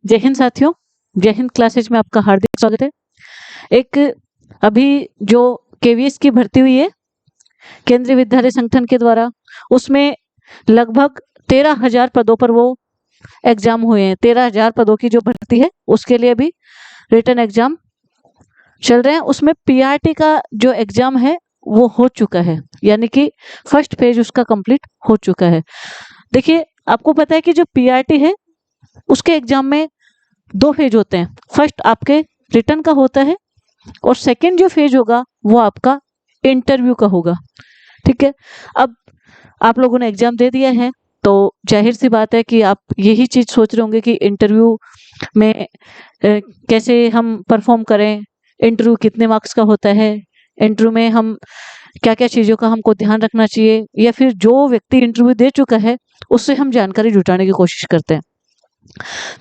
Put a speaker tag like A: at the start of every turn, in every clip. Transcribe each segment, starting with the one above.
A: जय हिंद साथियों, जय हिंद क्लासेज में आपका हार्दिक स्वागत है। एक अभी जो केवीएस की भर्ती हुई है केंद्रीय विद्यालय संगठन के द्वारा, उसमें लगभग 13,000 पदों पर वो एग्जाम हुए हैं। 13,000 पदों की जो भर्ती है उसके लिए अभी रिटन एग्जाम चल रहे हैं। उसमें पीआरटी का जो एग्जाम है वो हो चुका है, यानी कि फर्स्ट फेज उसका कंप्लीट हो चुका है। देखिए, आपको पता है कि जो पीआरटी है उसके एग्जाम में 2 फेज होते हैं। फर्स्ट आपके रिटन का होता है और सेकंड जो फेज होगा वो आपका इंटरव्यू का होगा। ठीक है, अब आप लोगों ने एग्जाम दे दिया है तो जाहिर सी बात है कि आप यही चीज सोच रहे होंगे कि इंटरव्यू में कैसे हम परफॉर्म करें, इंटरव्यू कितने मार्क्स का होता है, इंटरव्यू में हम क्या क्या चीजों का हमको ध्यान रखना चाहिए, या फिर जो व्यक्ति इंटरव्यू दे चुका है उससे हम जानकारी जुटाने की कोशिश करते हैं।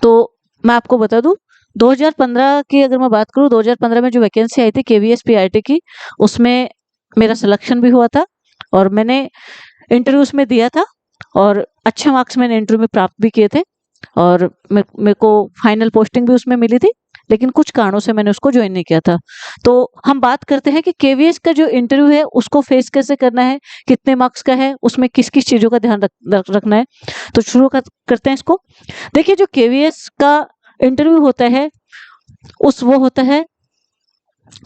A: तो मैं आपको बता दूं, 2015 की अगर मैं बात करूं, 2015 में जो वैकेंसी आई थी केवीएस पीआरटी की, उसमें मेरा सिलेक्शन भी हुआ था और मैंने इंटरव्यू उसमें दिया था और अच्छे मार्क्स मैंने इंटरव्यू में प्राप्त भी किए थे और मेरे को फाइनल पोस्टिंग भी उसमें मिली थी, लेकिन कुछ कारणों से मैंने उसको ज्वाइन नहीं किया था। तो हम बात करते हैं कि केवीएस का जो इंटरव्यू है उसको फेस कैसे करना है, कितने मार्क्स का है, उसमें किस किस चीजों का ध्यान रखना है। तो शुरू करते हैं इसको। देखिए, जो केवीएस का इंटरव्यू होता है वो होता है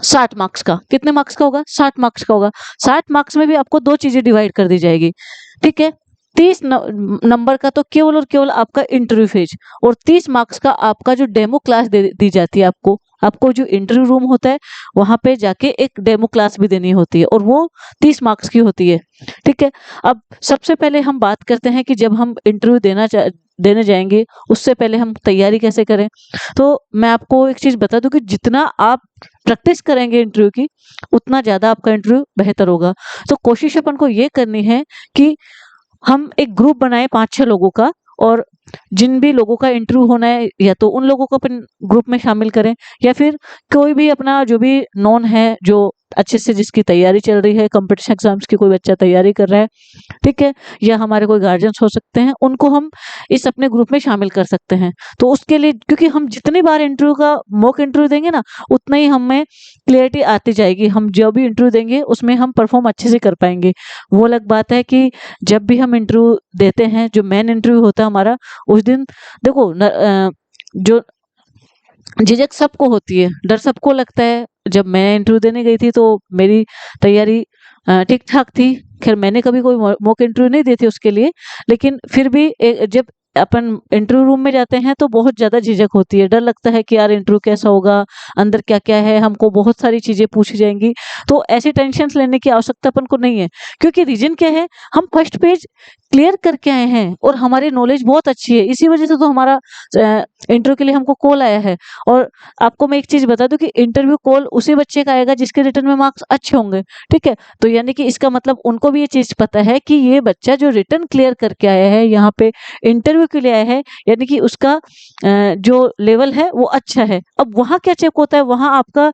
A: 60 मार्क्स का। कितने मार्क्स का होगा? 60 मार्क्स का होगा। 60 मार्क्स में भी आपको 2 चीजें डिवाइड कर दी जाएगी। ठीक है, 30 नंबर का तो केवल और केवल आपका इंटरव्यू फेज, और 30 मार्क्स का आपका जो डेमो क्लास दी जाती है आपको जो इंटरव्यू रूम होता है वहां पे जाके एक डेमो क्लास भी देनी होती है और वो 30 मार्क्स की होती है। ठीक है, अब सबसे पहले हम बात करते हैं कि जब हम इंटरव्यू देने जाएंगे उससे पहले हम तैयारी कैसे करें। तो मैं आपको एक चीज बता दूं कि जितना आप प्रैक्टिस करेंगे इंटरव्यू की, उतना ज्यादा आपका इंटरव्यू बेहतर होगा। तो कोशिश अपन को ये करनी है कि हम एक ग्रुप बनाए 5-6 लोगों का, और जिन भी लोगों का इंटरव्यू होना है या तो उन लोगों को अपन ग्रुप में शामिल करें, या फिर कोई भी अपना जो भी नॉन है, जो अच्छे से जिसकी तैयारी चल रही है, कंपटीशन एग्जाम्स की कोई बच्चा तैयारी कर रहा है, ठीक है, या हमारे कोई गार्जियंस हो सकते हैं, उनको हम इस अपने ग्रुप में शामिल कर सकते हैं। तो उसके लिए, क्योंकि हम जितनी बार इंटरव्यू का मॉक इंटरव्यू देंगे ना, उतना ही हमें क्लियरिटी आती जाएगी। हम जो भी इंटरव्यू देंगे उसमें हम परफॉर्म अच्छे से कर पाएंगे। वो अलग बात है कि जब भी हम इंटरव्यू देते हैं, जो मेन इंटरव्यू होता है हमारा, उस दिन देखो जो झिझक सबको होती है, डर सबको लगता है। जब मैं इंटरव्यू देने गई थी तो मेरी तैयारी ठीक ठाक थी। खैर, मैंने कभी कोई मॉक इंटरव्यू नहीं दी थी उसके लिए, लेकिन फिर भी जब अपन इंटरव्यू रूम में जाते हैं तो बहुत ज्यादा झिझक होती है, डर लगता है कि यार इंटरव्यू कैसा होगा, अंदर क्या क्या है, हमको बहुत सारी चीजें पूछी जाएंगी। तो ऐसी टेंशन लेने की आवश्यकता अपन को नहीं है, क्योंकि रीजन क्या है, हम फर्स्ट पेज क्लियर करके आए हैं और हमारी नॉलेज बहुत अच्छी है। इसी वजह से तो हमारा इंटरव्यू के लिए हमको कॉल आया है। और आपको मैं एक चीज बता दूं कि इंटरव्यू कॉल उसी बच्चे का आएगा जिसके रिटर्न में मार्क्स अच्छे होंगे। ठीक है, तो यानी कि इसका मतलब उनको भी ये चीज पता है कि ये बच्चा जो रिटर्न क्लियर करके आया है, यहाँ पे इंटरव्यू के लिए आया है, यानी कि उसका जो लेवल है वो अच्छा है। अब वहाँ क्या चेक होता है, वहाँ आपका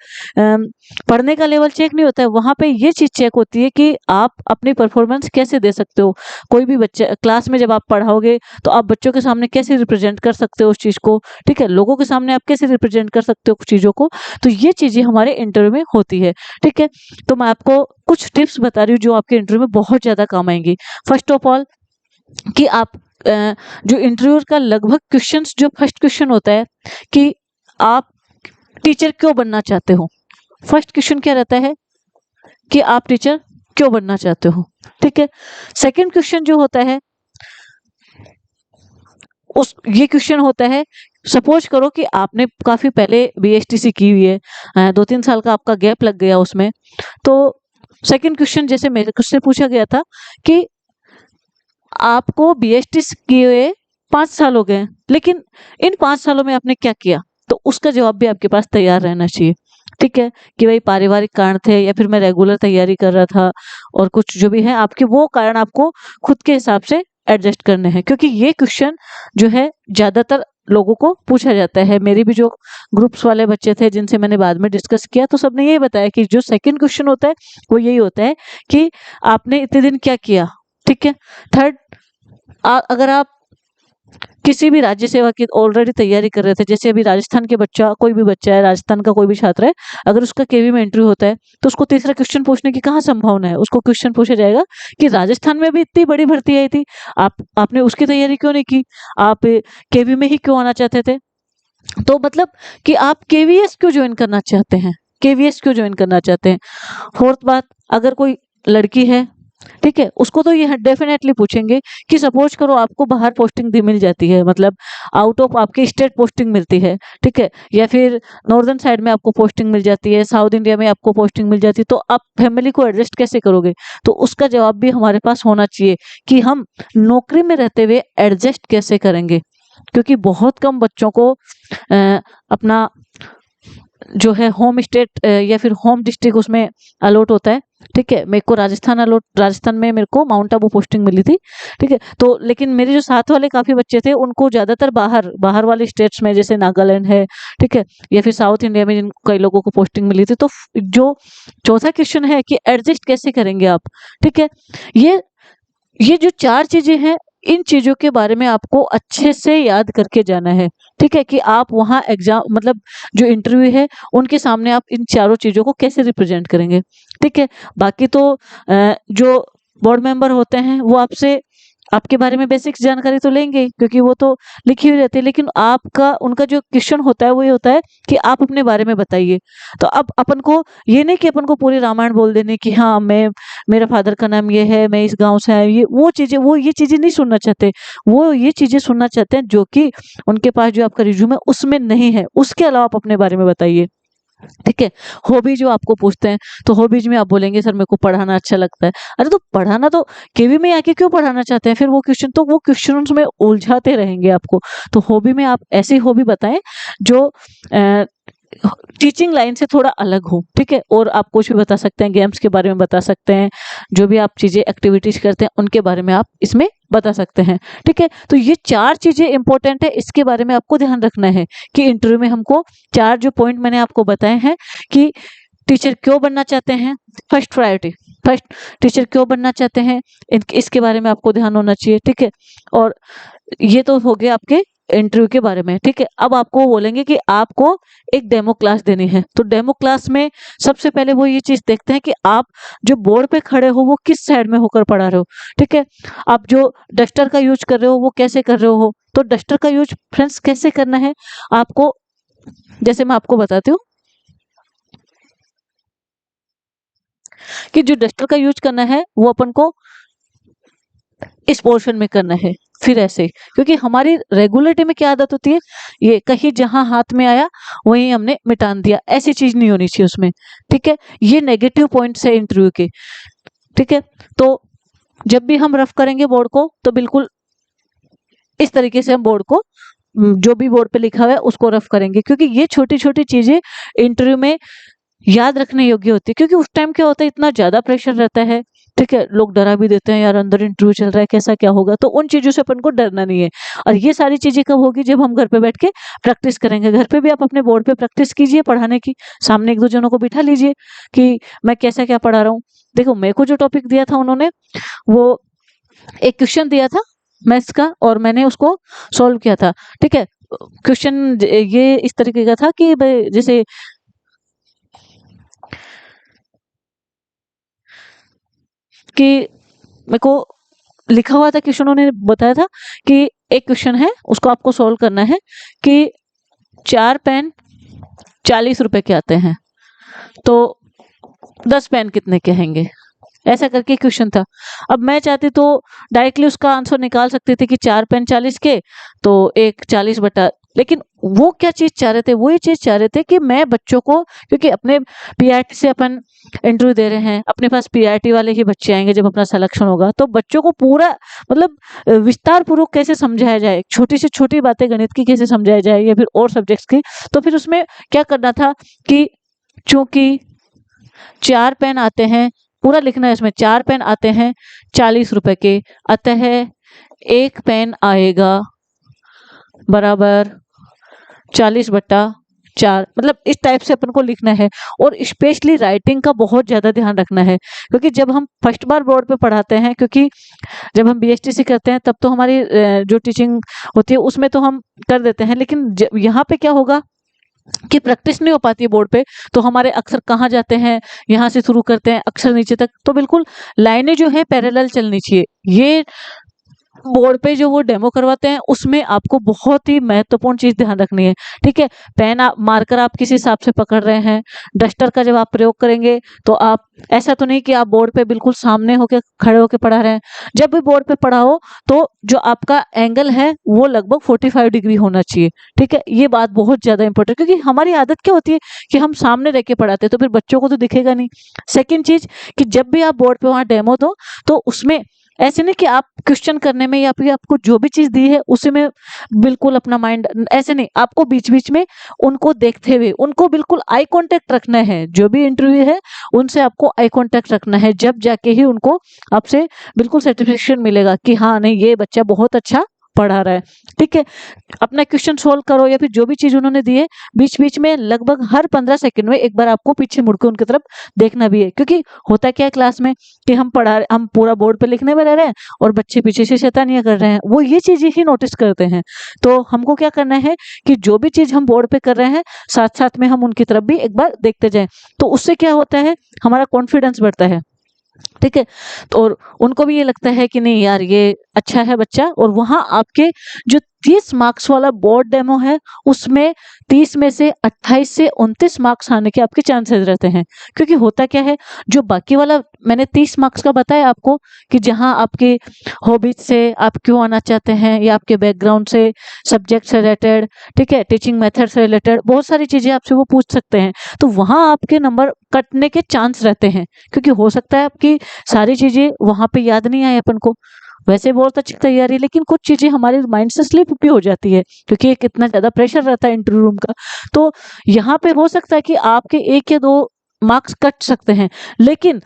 A: पढ़ने का लेवल चेक नहीं होता है, वहाँ पे ये चीज चेक होती है कि आप अपनी परफॉर्मेंस कैसे दे सकते हो। कोई भी बच्चा क्लास में जब आप पढ़ाओगे तो आप बच्चों के सामने कैसे रिप्रेजेंट कर सकते हो उस चीज को। ठीक है, लोगों के सामने आप कैसे रिप्रेजेंट कर सकते हो कुछ चीजों को। तो ये चीजें हमारे इंटरव्यू में होती है। ठीक है, तो मैं आपको कुछ टिप्स बता रही हूँ जो आपके इंटरव्यू में बहुत ज्यादा काम आएंगी। फर्स्ट ऑफ ऑल, कि आप जो इंटरव्यू का लगभग क्वेश्चंस, जो फर्स्ट क्वेश्चन होता है कि आप टीचर क्यों बनना चाहते हो। फर्स्ट क्वेश्चन क्या रहता है कि आप टीचर क्यों बनना चाहते हो। ठीक है, सेकंड क्वेश्चन जो होता है, ये क्वेश्चन होता है, सपोज करो कि आपने काफी पहले बीएसटीसी की हुई है, 2-3 साल का आपका गैप लग गया उसमें। तो सेकंड क्वेश्चन जैसे मेरे से पूछा गया था कि आपको बीएसटीसी किए हुए 5 साल हो गए, लेकिन इन 5 सालों में आपने क्या किया। तो उसका जवाब भी आपके पास तैयार रहना चाहिए। ठीक है, कि भाई पारिवारिक कारण थे, या फिर मैं रेगुलर तैयारी कर रहा था, और कुछ जो भी है आपके वो कारण आपको खुद के हिसाब से एडजस्ट करने हैं, क्योंकि ये क्वेश्चन जो है ज्यादातर लोगों को पूछा जाता है। मेरे भी जो ग्रुप्स वाले बच्चे थे जिनसे मैंने बाद में डिस्कस किया, तो सबने यही बताया कि जो सेकंड क्वेश्चन होता है वो यही होता है कि आपने इतने दिन क्या किया। ठीक है, थर्ड, अगर आप किसी भी राज्य सेवा की ऑलरेडी तैयारी कर रहे थे, जैसे अभी राजस्थान के बच्चा, कोई भी बच्चा है राजस्थान का, कोई भी छात्र है, अगर उसका केवी में इंटरव्यू होता है तो उसको तीसरा क्वेश्चन पूछने की कहाँ संभावना है? उसको क्वेश्चन पूछा जाएगा कि राजस्थान में भी इतनी बड़ी भर्ती आई थी, आपने उसकी तैयारी क्यों नहीं की, आप केवी में ही क्यों आना चाहते थे? तो मतलब कि आप केवीएस क्यों ज्वाइन करना चाहते हैं, केवीएस क्यों ज्वाइन करना चाहते हैं। फोर्थ बात, अगर कोई लड़की है, ठीक है, उसको तो ये डेफिनेटली पूछेंगे कि सपोज करो आपको बाहर पोस्टिंग दी मिल जाती है, मतलब आउट ऑफ आपके स्टेट पोस्टिंग मिलती है, ठीक है, या फिर नॉर्दर्न साइड में आपको पोस्टिंग मिल जाती है, साउथ इंडिया में आपको पोस्टिंग मिल जाती है, तो आप फैमिली को एडजस्ट कैसे करोगे? तो उसका जवाब भी हमारे पास होना चाहिए कि हम नौकरी में रहते हुए एडजस्ट कैसे करेंगे, क्योंकि बहुत कम बच्चों को अपना जो है होम स्टेट या फिर होम डिस्ट्रिक्ट उसमें अलॉट होता है, ठीक है। मेरे को राजस्थान में मेरे को माउंट आबू पोस्टिंग मिली थी, ठीक है। तो लेकिन मेरे जो साथ वाले काफी बच्चे थे उनको ज्यादातर बाहर वाले स्टेट्स में, जैसे नागालैंड है, ठीक है, या फिर साउथ इंडिया में जिन कई लोगों को पोस्टिंग मिली थी। तो जो चौथा क्वेश्चन है कि एडजस्ट कैसे करेंगे आप, ठीक है। ये जो चार चीजें हैं, इन चीजों के बारे में आपको अच्छे से याद करके जाना है, ठीक है, कि आप वहाँ एग्जाम मतलब जो इंटरव्यू है उनके सामने आप इन चारों चीजों को कैसे रिप्रेजेंट करेंगे, ठीक है। बाकी तो जो बोर्ड मेंबर होते हैं वो आपसे आपके बारे में बेसिक जानकारी तो लेंगे ही, क्योंकि वो तो लिखी हुई रहती है, लेकिन आपका उनका जो क्वेश्चन होता है वो ये होता है कि आप अपने बारे में बताइए। तो अब अपन को ये नहीं कि अपन को पूरी रामायण बोल देने की, हाँ मैं, मेरा फादर का नाम ये है, मैं इस गांव से आया, वो ये चीजें नहीं सुनना चाहते। वो ये चीजें सुनना चाहते हैं जो कि उनके पास जो आपका रिज्यूम है उसमें नहीं है, उसके अलावा आप अपने बारे में बताइए, ठीक है। हॉबी जो आपको पूछते हैं, तो हॉबीज में आप बोलेंगे सर मेरे को पढ़ाना अच्छा लगता है। अरे तो पढ़ाना तो केवी में आके क्यों पढ़ाना चाहते हैं? फिर वो क्वेश्चन में उलझाते रहेंगे आपको। तो हॉबी में आप ऐसी हॉबी बताएं जो टीचिंग लाइन से थोड़ा अलग हो, ठीक है। और आप कुछ भी बता सकते हैं, गेम्स के बारे में बता सकते हैं, जो भी आप चीजें एक्टिविटीज करते हैं उनके बारे में आप इसमें बता सकते हैं, ठीक है। तो ये चार चीजें इंपॉर्टेंट है, इसके बारे में आपको ध्यान रखना है कि इंटरव्यू में हमको चार जो पॉइंट मैंने आपको बताए हैं कि टीचर क्यों बनना चाहते हैं, फर्स्ट प्रायोरिटी, फर्स्ट टीचर क्यों बनना चाहते हैं, इसके बारे में आपको ध्यान होना चाहिए, ठीक है। और ये तो हो गया आपके इंटरव्यू के बारे में, ठीक है। अब आपको बोलेंगे कि आपको एक डेमो क्लास देनी है, तो डेमो क्लास में सबसे पहले वो ये चीज देखते हैं कि आप जो बोर्ड पे खड़े हो वो किस साइड में होकर पढ़ा रहे हो, ठीक है। आप जो डस्टर का यूज कर रहे हो वो कैसे कर रहे हो, तो डस्टर का यूज फ्रेंड्स कैसे करना है आपको, जैसे मैं आपको बताती हूँ कि जो डस्टर का यूज करना है वो अपन को इस पोर्शन में करना है, फिर ऐसे, क्योंकि हमारी रेगुलरिटी में क्या आदत होती है, ये कहीं जहां हाथ में आया वहीं हमने मिटान दिया, ऐसी चीज नहीं होनी चाहिए उसमें, ठीक है। ये नेगेटिव पॉइंट्स है इंटरव्यू के, ठीक है। तो जब भी हम रफ करेंगे बोर्ड को तो बिल्कुल इस तरीके से हम बोर्ड को जो भी बोर्ड पे लिखा हुआ है उसको रफ करेंगे, क्योंकि ये छोटी छोटी चीजें इंटरव्यू में याद रखने योग्य होती है। क्योंकि उस टाइम क्या होता है, इतना ज्यादा प्रेशर रहता है, ठीक है, लोग डरा भी देते हैं यार अंदर इंटरव्यू चल रहा है कैसा क्या होगा, तो उन चीजों से अपन को डरना नहीं है। और ये सारी चीजें कब होगी, जब हम घर पे बैठ के प्रैक्टिस करेंगे। घर पे भी आप अपने बोर्ड पे प्रैक्टिस कीजिए पढ़ाने की, सामने एक दो जनों को बिठा लीजिए कि मैं कैसा क्या पढ़ा रहा हूँ। देखो मेरे को जो टॉपिक दिया था उन्होंने, वो एक क्वेश्चन दिया था मैथ्स का और मैंने उसको सॉल्व किया था, ठीक है। क्वेश्चन ये इस तरीके का था कि जैसे कि मेरे को लिखा हुआ था, क्वेश्चन उन्होंने बताया था कि एक क्वेश्चन है उसको आपको सॉल्व करना है कि 4 पेन 40 रुपए के आते हैं, तो 10 पेन कितने के आएंगे, ऐसा करके क्वेश्चन था। अब मैं चाहती तो डायरेक्टली उसका आंसर निकाल सकती थी कि 4 पेन 40 के, तो एक 40 बटा, लेकिन वो क्या चीज चाह रहे थे, वो ये चीज चाह रहे थे कि मैं बच्चों को, क्योंकि अपने पीआरटी से अपन इंटरव्यू दे रहे हैं, अपने पास पीआरटी वाले ही बच्चे आएंगे जब अपना सिलेक्शन होगा, तो बच्चों को पूरा मतलब विस्तार पूर्वक कैसे समझाया जाए, छोटी से छोटी बातें गणित की कैसे समझाया जाए या फिर और सब्जेक्ट्स की। तो फिर उसमें क्या करना था कि चूंकि 4 पेन आते हैं, पूरा लिखना है इसमें, 4 पेन आते हैं 40 रुपए के, अतः एक पेन आएगा बराबर 40 बटा 4, मतलब इस टाइप से अपन को लिखना है। और स्पेशली राइटिंग का बहुत ज़्यादा ध्यान रखना है, क्योंकि जब हम फर्स्ट बार बोर्ड पे पढ़ाते हैं, क्योंकि जब हम बीएसटीसी करते हैं तब तो हमारी जो टीचिंग होती है उसमें तो हम कर देते हैं, लेकिन यहाँ पे क्या होगा कि प्रैक्टिस नहीं हो पाती है बोर्ड पे, तो हमारे अक्षर कहाँ जाते हैं, यहाँ से शुरू करते हैं अक्षर नीचे तक, तो बिल्कुल लाइनें जो है पैरेलल चलनी चाहिए। ये बोर्ड पे जो वो डेमो करवाते हैं उसमें आपको बहुत ही महत्वपूर्ण चीज ध्यान रखनी है, ठीक है। पेन मार्कर आप किस हिसाब से पकड़ रहे हैं, डस्टर का जब आप प्रयोग करेंगे तो आप ऐसा तो नहीं कि आप बोर्ड पे बिल्कुल सामने होके खड़े होके पढ़ा रहे हैं। जब भी बोर्ड पे पढ़ाओ तो जो आपका एंगल है वो लगभग 45 डिग्री होना चाहिए, ठीक है। ये बात बहुत ज्यादा इंपॉर्टेंट, क्योंकि हमारी आदत क्या होती है कि हम सामने रह के पढ़ाते हैं तो फिर बच्चों को तो दिखेगा नहीं। सेकेंड चीज कि जब भी आप बोर्ड पे वहां डेमो दो तो उसमें ऐसे नहीं कि आप क्वेश्चन करने में या फिर आपको जो भी चीज दी है उसी में बिल्कुल अपना माइंड, ऐसे नहीं, आपको बीच बीच में उनको देखते हुए उनको बिल्कुल आई कांटेक्ट रखना है। जो भी इंटरव्यू है उनसे आपको आई कांटेक्ट रखना है, जब जाके ही उनको आपसे बिल्कुल सर्टिफिकेशन मिलेगा कि हाँ नहीं ये बच्चा बहुत अच्छा पढ़ा रहा है, ठीक है। अपना क्वेश्चन सोल्व करो या फिर जो भी चीज उन्होंने दी है, बीच बीच में लगभग हर 15 सेकंड में एक बार आपको पीछे मुड़कर उनकी तरफ देखना भी है। क्योंकि होता क्या है क्लास में कि हम पूरा बोर्ड पे लिखने में रह रहे हैं और बच्चे पीछे से शैतानियां कर रहे हैं, वो ये चीजें ही नोटिस करते हैं। तो हमको क्या करना है कि जो भी चीज हम बोर्ड पे कर रहे हैं साथ साथ में हम उनकी तरफ भी एक बार देखते जाएं, तो उससे क्या होता है हमारा कॉन्फिडेंस बढ़ता है, ठीक है। तो और उनको भी ये लगता है कि नहीं यार ये अच्छा है बच्चा। और वहां आपके जो 30 मार्क्स वाला बोर्ड डेमो है उसमें 30 में से 28 से 29 मार्क्स आने के आपके चांसेस रहते हैं। क्योंकि होता क्या है, जो बाकी वाला मैंने 30 मार्क्स का बताया आपको कि जहां आपके हॉबीज से आप क्यों आना चाहते हैं या आपके बैकग्राउंड से, सब्जेक्ट से रिलेटेड, ठीक है, टीचिंग मेथड से रिलेटेड बहुत सारी चीजें आपसे वो पूछ सकते हैं, तो वहां आपके नंबर कटने के चांस रहते हैं। क्योंकि हो सकता है आपकी सारी चीजें वहां पे याद नहीं आए अपन को, वैसे बहुत अच्छी तैयारी, लेकिन कुछ चीजें हमारे माइंड से स्लिप भी हो जाती है क्योंकि एक इतना ज्यादा प्रेशर रहता है इंटरव्यू रूम का। तो यहाँ पे हो सकता है कि आपके 1 या 2 मार्क्स कट सकते हैं, लेकिन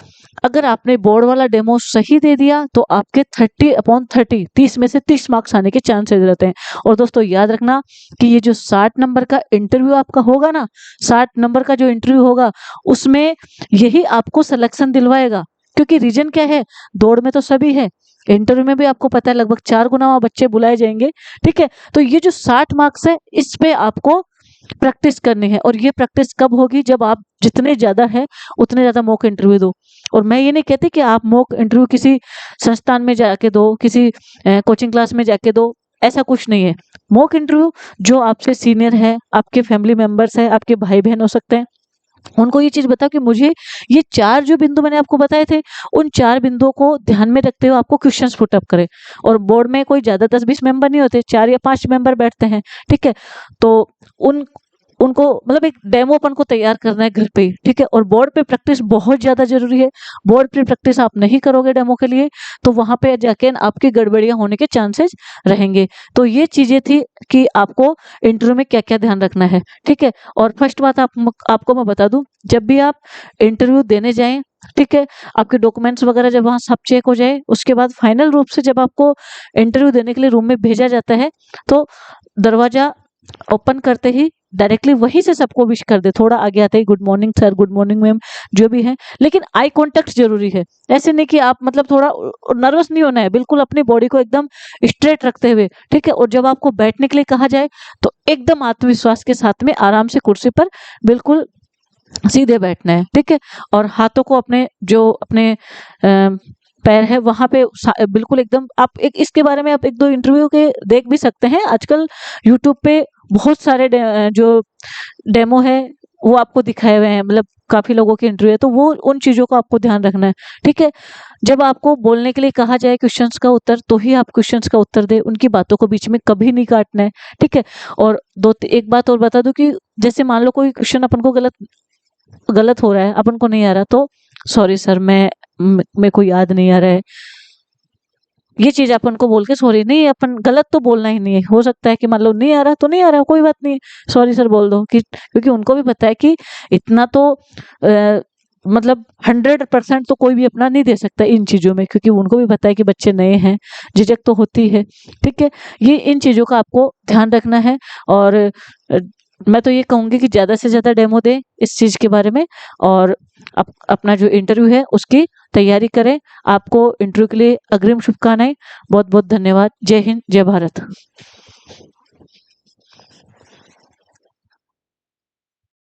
A: अगर आपने बोर्ड वाला डेमो सही दे दिया तो आपके 30/30 30 में से 30 मार्क्स आने के चांसेस रहते हैं। और दोस्तों याद रखना कि ये जो 60 नंबर का इंटरव्यू आपका होगा ना, 60 नंबर का जो इंटरव्यू होगा उसमें यही आपको सिलेक्शन दिलवाएगा। क्योंकि रीजन क्या है, दौड़ में तो सभी है, इंटरव्यू में भी आपको पता है लगभग 4 गुना वहां बच्चे बुलाए जाएंगे, ठीक है। तो ये जो 60 मार्क्स है इस पे आपको प्रैक्टिस करनी है। और ये प्रैक्टिस कब होगी, जब आप जितने ज्यादा है उतने ज्यादा मॉक इंटरव्यू दो। और मैं ये नहीं कहती कि आप मॉक इंटरव्यू किसी संस्थान में जाके दो, किसी कोचिंग क्लास में जाके दो, ऐसा कुछ नहीं है। मॉक इंटरव्यू जो आपसे सीनियर है, आपके फैमिली मेंबर्स है, आपके भाई बहन हो सकते हैं, उनको ये चीज बताओ कि मुझे ये 4 जो बिंदु मैंने आपको बताए थे उन 4 बिंदुओं को ध्यान में रखते हुए आपको क्वेश्चंस पुटअप करें। और बोर्ड में कोई ज्यादा 10-20 मेंबर नहीं होते, 4 या 5 मेंबर बैठते हैं, ठीक है। तो उन उनको मतलब एक डेमो अपन को तैयार करना है घर पे ही, ठीक है। और बोर्ड पे प्रैक्टिस बहुत ज्यादा जरूरी है। बोर्ड पे प्रैक्टिस आप नहीं करोगे डेमो के लिए तो वहां पे जाके आपकी गड़बड़ियां होने के चांसेस रहेंगे। तो ये चीजें थी कि आपको इंटरव्यू में क्या क्या ध्यान रखना है, ठीक है। और फर्स्ट बात आपको मैं बता दूं, जब भी आप इंटरव्यू देने जाएं, ठीक है, आपके डॉक्यूमेंट्स वगैरह जब वहां सब चेक हो जाए उसके बाद फाइनल रूप से जब आपको इंटरव्यू देने के लिए रूम में भेजा जाता है तो दरवाजा ओपन करते ही डायरेक्टली वहीं से सबको विश कर दे, थोड़ा आगे आते ही good morning sir, good morning ma'am, जो भी है। लेकिन आई कांटेक्ट जरूरी है, ऐसे नहीं कि आप मतलब थोड़ा नर्वस नहीं होना है, बिल्कुल अपनी बॉडी को एकदम स्ट्रेट रखते हुए, ठीक है। और जब आपको बैठने के लिए कहा जाए तो एकदम आत्मविश्वास के साथ में आराम से कुर्सी पर बिल्कुल सीधे बैठना है, ठीक है। और हाथों को अपने पैर है वहां पे बिल्कुल एकदम, आप एक इसके बारे में आप 1-2 इंटरव्यू के देख भी सकते हैं। आजकल यूट्यूब पे बहुत सारे जो डेमो है वो आपको दिखाए हुए हैं, मतलब काफी लोगों के इंटरव्यू है, तो वो उन चीजों का आपको ध्यान रखना है, ठीक है। जब आपको बोलने के लिए कहा जाए क्वेश्चंस का उत्तर तो ही आप क्वेश्चंस का उत्तर दे, उनकी बातों को बीच में कभी नहीं काटना है, ठीक है। और एक बात और बता दूं कि जैसे मान लो कोई क्वेश्चन अपन को गलत हो रहा है, अपन को नहीं आ रहा, तो सॉरी सर मेरे को याद नहीं आ रहा है, ये चीज अपन को बोल के सॉरी नहीं, अपन गलत तो बोलना ही नहीं है। हो सकता है कि मान लो नहीं आ रहा तो नहीं आ रहा, कोई बात नहीं, सॉरी सर बोल दो, कि क्योंकि उनको भी पता है कि इतना तो मतलब 100% तो कोई भी अपना नहीं दे सकता इन चीजों में, क्योंकि उनको भी पता है कि बच्चे नए हैं, झिझक तो होती है, ठीक है। ये इन चीजों का आपको ध्यान रखना है। और मैं तो ये कहूँगी कि ज़्यादा से ज़्यादा डेमो दें इस चीज़ के बारे में, और अपना जो इंटरव्यू है उसकी तैयारी करें। आपको इंटरव्यू के लिए अग्रिम शुभकामनाएं। बहुत बहुत धन्यवाद। जय हिंद, जय भारत।